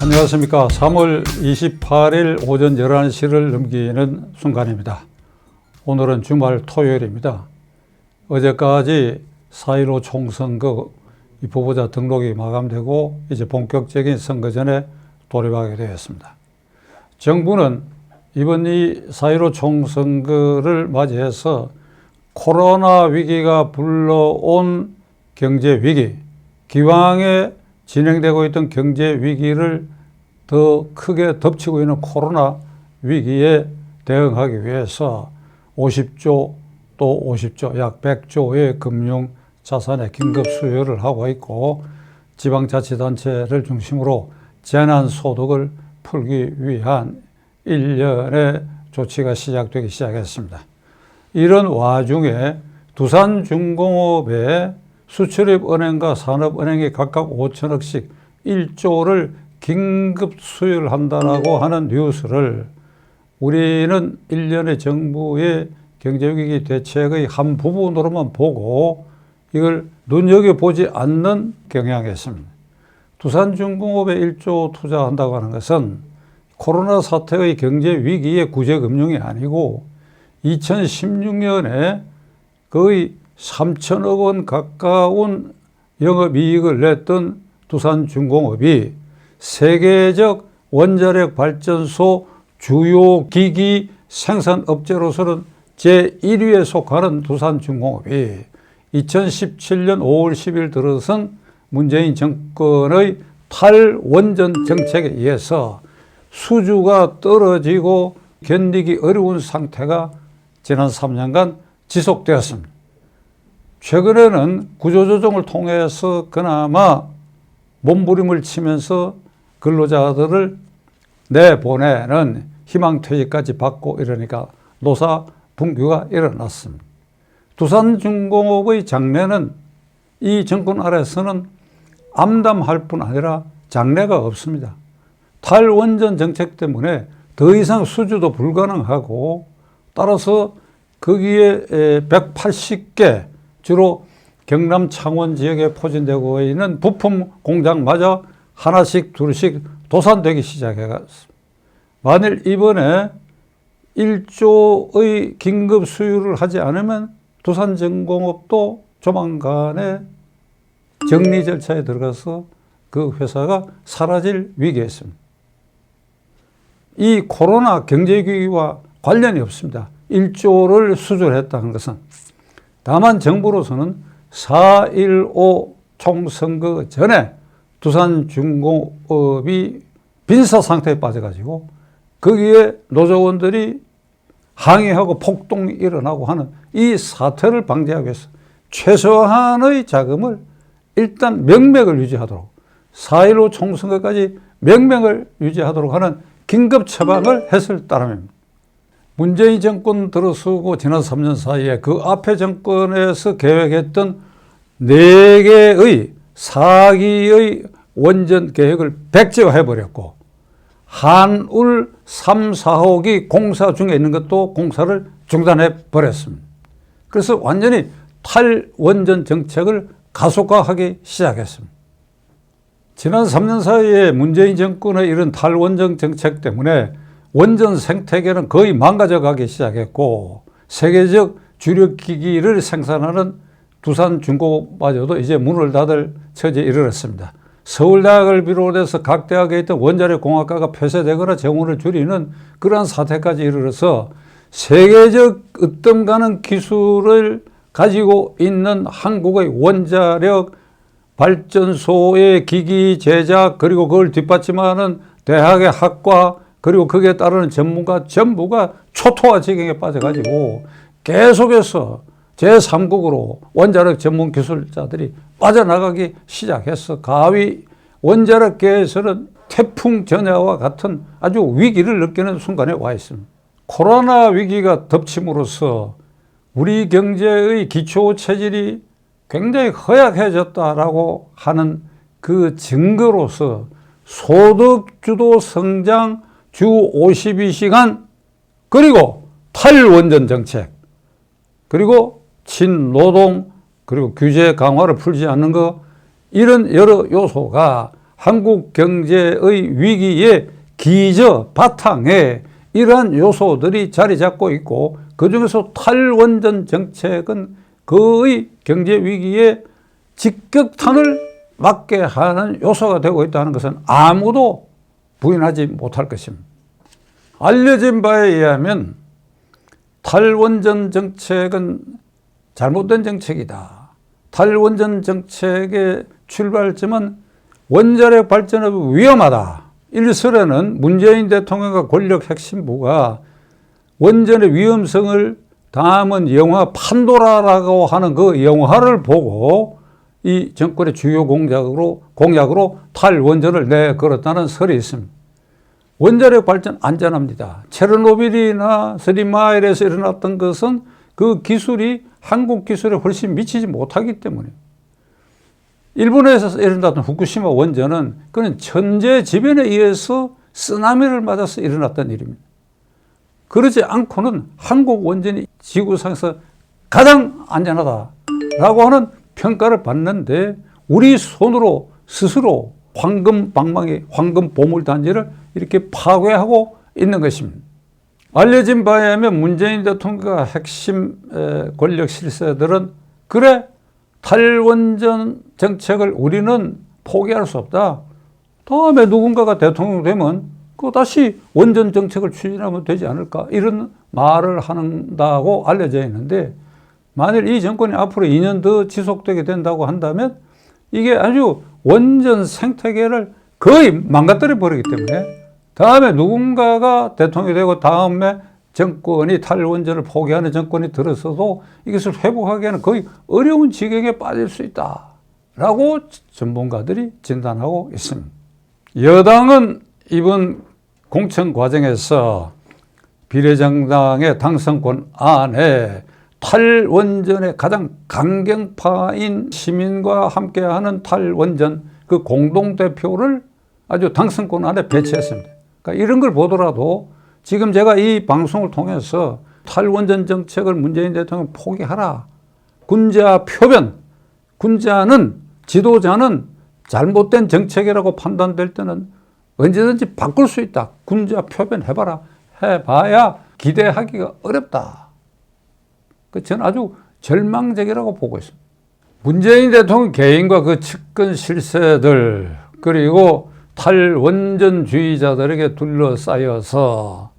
안녕하십니까. 3월 28일 오전 11시를 넘기는 순간입니다. 오늘은 주말 토요일입니다. 어제까지 4.15 총선거 후보자 등록이 마감되고 이제 본격적인 선거전에 돌입하게 되었습니다. 정부는 이번 이 4.15 총선거를 맞이해서 코로나 위기가 불러온 경제 위기, 기왕에 진행되고 있던 경제 위기를 더 크게 덮치고 있는 코로나 위기에 대응하기 위해서 50조 또 50조, 약 100조의 금융 자산의 긴급 수요를 하고 있고, 지방자치단체를 중심으로 재난소득을 풀기 위한 일련의 조치가 시작했습니다. 이런 와중에 두산중공업의 수출입은행과 산업은행이 각각 5천억씩 1조를 긴급 수요를 한다라고 하는 뉴스를 우리는 일련의 정부의 경제위기 대책의 한 부분으로만 보고 이걸 눈여겨보지 않는 경향이 있습니다. 두산중공업에 1조 투자한다고 하는 것은 코로나 사태의 경제위기의 구제금융이 아니고 2016년에 거의 3천억 원 가까운 영업이익을 냈던 두산중공업이 세계적 원자력 발전소 주요 기기 생산업체로서는 제1위에 속하는 두산중공업이 2017년 5월 10일 들어선 문재인 정권의 탈원전 정책에 의해서 수주가 떨어지고 견디기 어려운 상태가 지난 3년간 지속되었습니다. 최근에는 구조조정을 통해서 그나마 몸부림을 치면서 근로자들을 내보내는 희망퇴직까지 받고 이러니까 노사 분규가 일어났습니다. 두산중공업의 장래는 이 정권 아래서는 암담할 뿐 아니라 장래가 없습니다. 탈원전 정책 때문에 더 이상 수주도 불가능하고, 따라서 거기에 180개 주로 경남 창원 지역에 포진되고 있는 부품 공장마저 하나씩 둘씩 도산되기 시작했습니다. 만일 이번에 1조의 긴급 수주를 하지 않으면 두산중공업도 조만간에 정리 절차에 들어가서 그 회사가 사라질 위기에 있습니다. 이 코로나 경제위기와 관련이 없습니다. 1조를 수주를 했다는 것은. 다만 정부로서는 4.15 총선거 전에 두산중공업이 빈사 상태에 빠져가지고 거기에 노조원들이 항의하고 폭동이 일어나고 하는 이 사태를 방지하기 위해서 최소한의 자금을 일단 명맥을 유지하도록, 4.15 총선거까지 명맥을 유지하도록 하는 긴급 처방을 했을 따름입니다. 문재인 정권 들어서고 지난 3년 사이에 그 앞에 정권에서 계획했던 4개의 4기의 원전 계획을 백지화해버렸고, 한울 3, 4호기 공사 중에 있는 것도 공사를 중단해버렸습니다. 그래서 완전히 탈원전 정책을 가속화하기 시작했습니다. 지난 3년 사이에 문재인 정권의 이런 탈원전 정책 때문에 원전 생태계는 거의 망가져가기 시작했고, 세계적 주력 기기를 생산하는 두산중공업마저도 이제 문을 닫을 처지에 이르렀습니다. 서울대학을 비롯해서 각 대학에 있던 원자력 공학과가 폐쇄되거나 재원을 줄이는 그러한 사태까지 이르러서 세계적 으뜸 가는 기술을 가지고 있는 한국의 원자력 발전소의 기기 제작, 그리고 그걸 뒷받침하는 대학의 학과, 그리고 거기에 따르는 전문가 전부가 초토화 지경에 빠져가지고 계속해서 제3국으로 원자력 전문 기술자들이 빠져나가기 시작해서 가위 원자력계에서는 태풍 전야와 같은 아주 위기를 느끼는 순간에 와 있습니다. 코로나 위기가 덮침으로써 우리 경제의 기초 체질이 굉장히 허약해졌다라고 하는 그 증거로서 소득주도 성장 주 52시간, 그리고 탈원전 정책, 그리고 친노동, 그리고 규제 강화를 풀지 않는 것, 이런 여러 요소가 한국 경제의 위기의 기저 바탕에 이러한 요소들이 자리 잡고 있고, 그중에서 탈원전 정책은 그의 경제 위기에 직격탄을 맞게 하는 요소가 되고 있다는 것은 아무도 부인하지 못할 것입니다. 알려진 바에 의하면 탈원전 정책은 잘못된 정책이다. 탈원전 정책의 출발점은 원자력 발전업이 위험하다. 일설에는 문재인 대통령과 권력 핵심부가 원전의 위험성을 담은 영화 판도라라고 하는 그 영화를 보고 이 정권의 주요 공약으로 탈원전을 내걸었다는 설이 있습니다. 원자력 발전 안전합니다. 체르노빌이나 스리마일에서 일어났던 것은 그 기술이 한국 기술에 훨씬 미치지 못하기 때문에, 일본에서 일어났던 후쿠시마 원전은 그는 천재지변에 의해서 쓰나미를 맞아서 일어났던 일입니다. 그러지 않고는 한국 원전이 지구상에서 가장 안전하다라고 하는 평가를 받는데, 우리 손으로 스스로 황금 보물단지를 이렇게 파괴하고 있는 것입니다. 알려진 바에 의하면 문재인 대통령과 핵심 권력 실세들은 그래, 탈원전 정책을 우리는 포기할 수 없다. 다음에 누군가가 대통령 되면 그 다시 원전 정책을 추진하면 되지 않을까, 이런 말을 한다고 알려져 있는데, 만일 이 정권이 앞으로 2년 더 지속되게 된다고 한다면 이게 아주 원전 생태계를 거의 망가뜨려 버리기 때문에, 다음에 누군가가 대통령이 되고 다음에 정권이 탈원전을 포기하는 정권이 들어서도 이것을 회복하기에는 거의 어려운 지경에 빠질 수 있다라고 전문가들이 진단하고 있습니다. 여당은 이번 공천 과정에서 비례정당의 당선권 안에 탈원전의 가장 강경파인 시민과 함께하는 탈원전 그 공동대표를 아주 당선권 안에 배치했습니다. 그러니까 이런 걸 보더라도 지금 제가 이 방송을 통해서 탈원전 정책을 문재인 대통령 포기하라, 군자 표변, 지도자는 잘못된 정책이라고 판단될 때는 언제든지 바꿀 수 있다. 군자 표변 해봐야 기대하기가 어렵다. 저는 아주 절망적이라고 보고 있습니다. 문재인 대통령 개인과 그 측근 실세들, 그리고 탈원전주의자들에게 둘러싸여서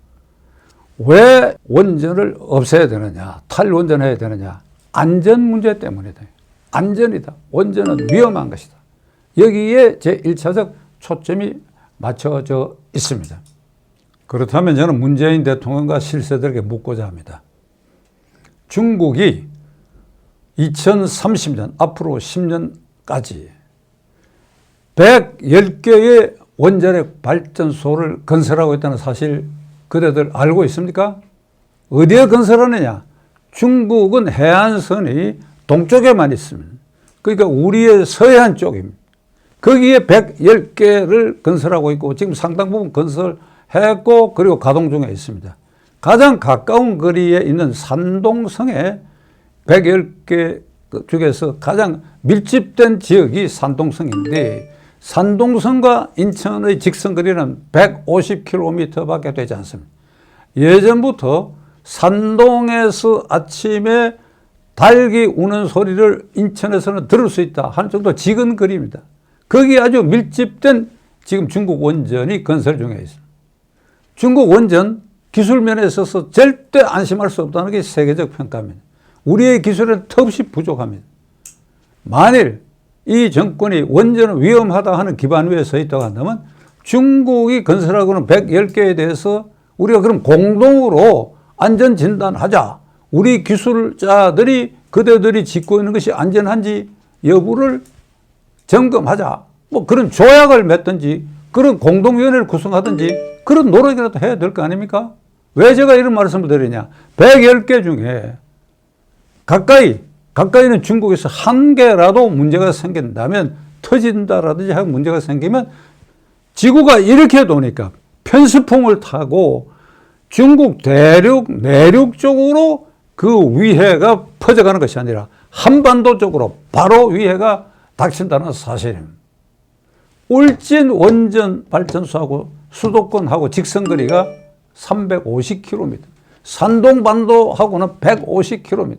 왜 원전을 없애야 되느냐, 탈원전해야 되느냐, 안전 문제 때문이다. 안전이다. 원전은 위험한 것이다. 여기에 제1차적 초점이 맞춰져 있습니다. 그렇다면 저는 문재인 대통령과 실세들에게 묻고자 합니다. 중국이 2030년, 앞으로 10년까지 110개의 원자력 발전소를 건설하고 있다는 사실 그대들 알고 있습니까? 어디에 건설하느냐? 중국은 해안선이 동쪽에만 있습니다. 그러니까 우리의 서해안 쪽입니다. 거기에 110개를 건설하고 있고 지금 상당 부분 건설했고 그리고 가동 중에 있습니다. 가장 가까운 거리에 있는 산동성에 110개 중에서 가장 밀집된 지역이 산동성인데, 산동성과 인천의 직선거리는 150km밖에 되지 않습니다. 예전부터 산동에서 아침에 닭이 우는 소리를 인천에서는 들을 수 있다 하는 정도 지근 거리입니다. 거기에 아주 밀집된 지금 중국 원전이 건설 중에 있습니다. 중국 원전 기술면에 있어서 절대 안심할 수 없다는 게 세계적 평가입니다. 우리의 기술은 턱없이 부족합니다. 만일 이 정권이 원전은 위험하다 하는 기반 위에 서 있다고 한다면 중국이 건설하고는 110개에 대해서 우리가 그럼 공동으로 안전진단하자. 우리 기술자들이 그대들이 짓고 있는 것이 안전한지 여부를 점검하자. 뭐 그런 조약을 맺든지 그런 공동위원회를 구성하든지 그런 노력이라도 해야 될 거 아닙니까? 왜 제가 이런 말씀을 드리냐. 110개 중에 가까이는 중국에서 한 개라도 문제가 생긴다면, 터진다라든지 하고 문제가 생기면 지구가 이렇게 도니까 편수풍을 타고 중국 내륙 쪽으로 그 위해가 퍼져가는 것이 아니라 한반도 쪽으로 바로 위해가 닥친다는 사실입니다. 울진 원전 발전소하고 수도권하고 직선거리가 350km, 산동반도하고는 150km.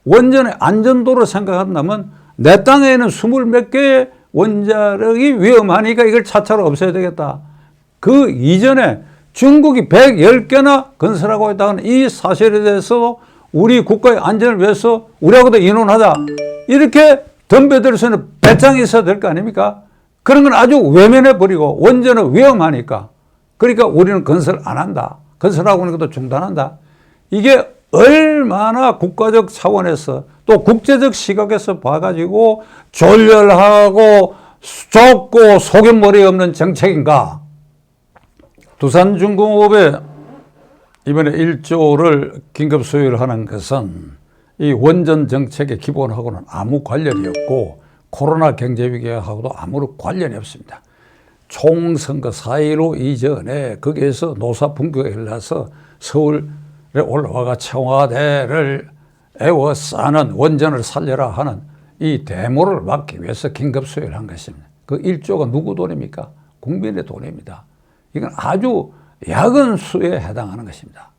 원전의 안전도를 생각한다면 내 땅에는 20몇 개의 원자력이 위험하니까 이걸 차차로 없애야 되겠다. 그 이전에 중국이 110개나 건설하고 있다는 이 사실에 대해서 우리 국가의 안전을 위해서 우리하고도 의논하자. 이렇게 덤벼들 수 있는 배짱이 있어야 될 거 아닙니까? 그런 건 아주 외면해버리고 원전은 위험하니까. 그러니까 우리는 건설 안 한다. 건설하고 있는 것도 중단한다. 이게 얼마나 국가적 차원에서 또 국제적 시각에서 봐가지고 졸렬하고 좁고 소견머리 없는 정책인가. 두산중공업에 이번에 1조를 긴급 수주를 하는 것은 이 원전 정책의 기본하고는 아무 관련이 없고 코로나 경제 위기하고도 아무런 관련이 없습니다. 총선거 4.15 이전에 거기에서 노사 분규가 일어나서 서울에 올라와가 청와대를 에워싸는 원전을 살려라 하는 이 데모를 막기 위해서 긴급 수주를 한 것입니다. 그 1조가 누구 돈입니까? 국민의 돈입니다. 이건 아주 야근 수에 해당하는 것입니다.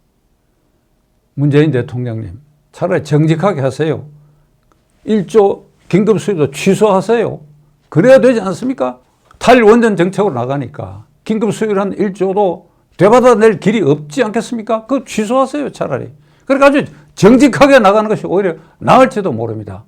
문재인 대통령님, 차라리 정직하게 하세요. 1조 긴급 수주도 취소하세요. 그래야 되지 않습니까? 탈원전 정책으로 나가니까 긴급 수주를 한 1조도 되받아낼 길이 없지 않겠습니까? 그거 취소하세요, 차라리. 그러니까 아주 정직하게 나가는 것이 오히려 나을지도 모릅니다.